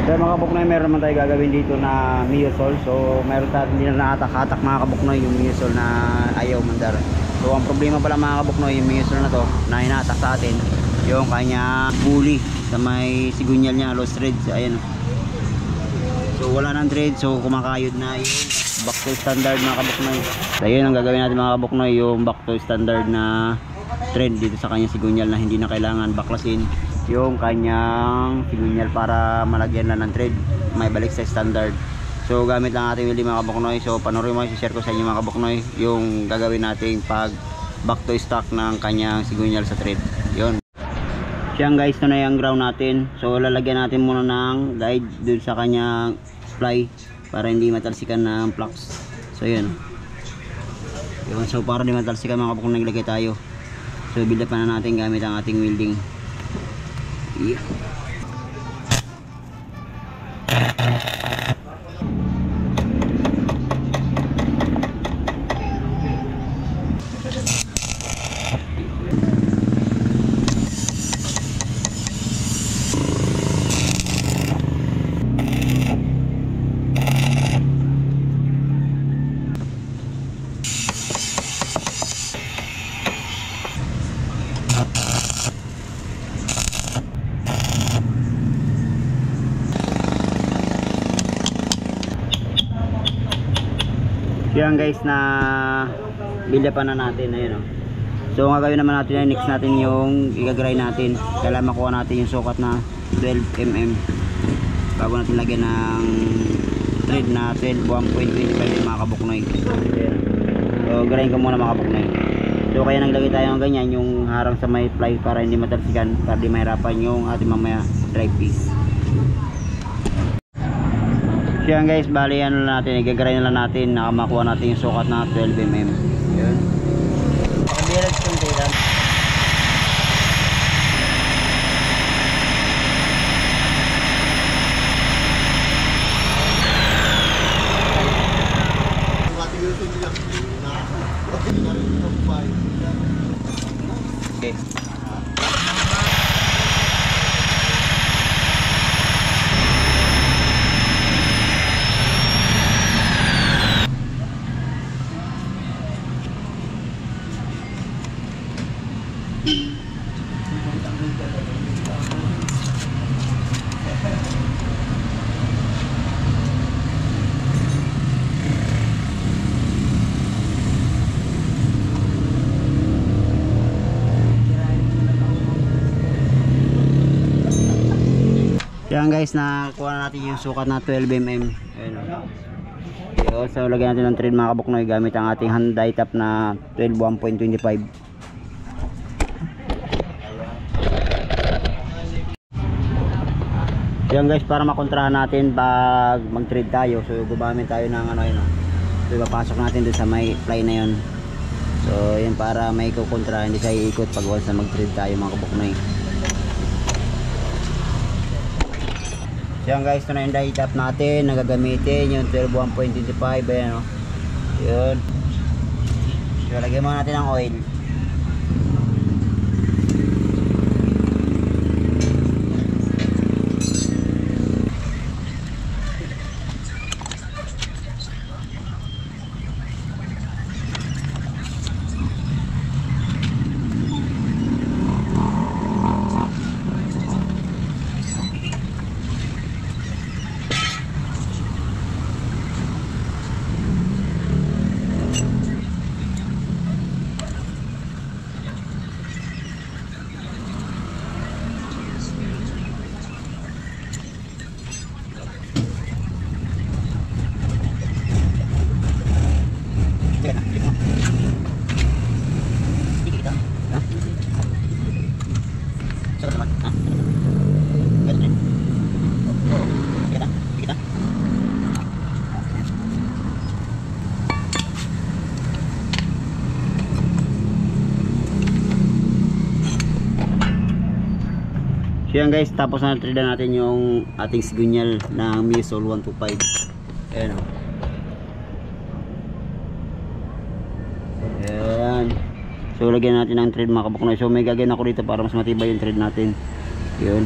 So mga kabuknoy, meron naman tayo gagawin dito na Miosol. So meron tayo hindi na nakatak-hatak mga kabuknoy yung Miosol na ayaw mandar. So ang problema pala mga kabuknoy, yung Miosol na to na hinatak sa atin, yung kanya pulley sa may sigunyal niya, lost thread. So ayan. So wala nang thread, so kumakayod na yung back to standard mga kabuknoy. So yun ang gagawin natin mga kabuknoy, yung back to standard na thread dito sa kanya sigunyal na hindi na kailangan baklasin yung kanyang sigunyal para malagyan lang ng thread, may balik sa standard. So gamit lang natin welding mga kabuknoy. So panoorin mo, i-share ko sa inyo mga kabuknoy yung gagawin natin pag back to stock ng kanyang sigunyal sa thread. Yun siyang guys, ito na yung ground natin. So lalagyan natin muna ng guide dun sa kanyang fly para hindi matalsikan ng flux. So yun, so para hindi matalsikan mga kabuknoy, naglagay tayo. So build up na natin gamit ang ating welding. Yeah. Yan guys, na build up na natin. Ayun, oh. So ang gagawin naman natin ay next natin yung i-grind natin. Kailangan makuha natin yung sukat na 12mm bago natin lagyan ng thread na 12.1.25 mga kabuknoy. So grind ko muna mga kabuknoy. So kaya naglagay tayo ng ganyan, yung harang sa may fly para hindi matalsikan, para di mahirapan yung ating mamaya drive piece. So yan guys, bali ano natin, i-grind na lang natin, nakamakuha natin yung sukat na 12mm. Yun. Pakabilag kung kailan. Okay. Yan guys, nakuha na natin yung sukat na 12mm. Ayun. Okay, so lagyan natin ng thread mga kabuknoy gamit ang ating hand die tap na 12.1.25. Yan guys, para makontrahan natin pag mag-thread tayo, so gumamit tayo ng ano yun. So ipapasok natin dun sa may fly na yun. So yan, para may kukontra, hindi siya iikot pag once na mag-thread tayo mga kabuknoy. So yan guys, ito na yung die tap natin na gagamitin, yung 12.1.25. Ayan, o. Yun. So lagyan muna natin ng oil. So yan guys, tapos na trade natin yung ating sigunyal ng Miosol 125. Ayan, o. Ayan. So lagyan natin ng thread mga kabuknoy. So may gagawin ako dito para mas matibay yung thread natin. Yun.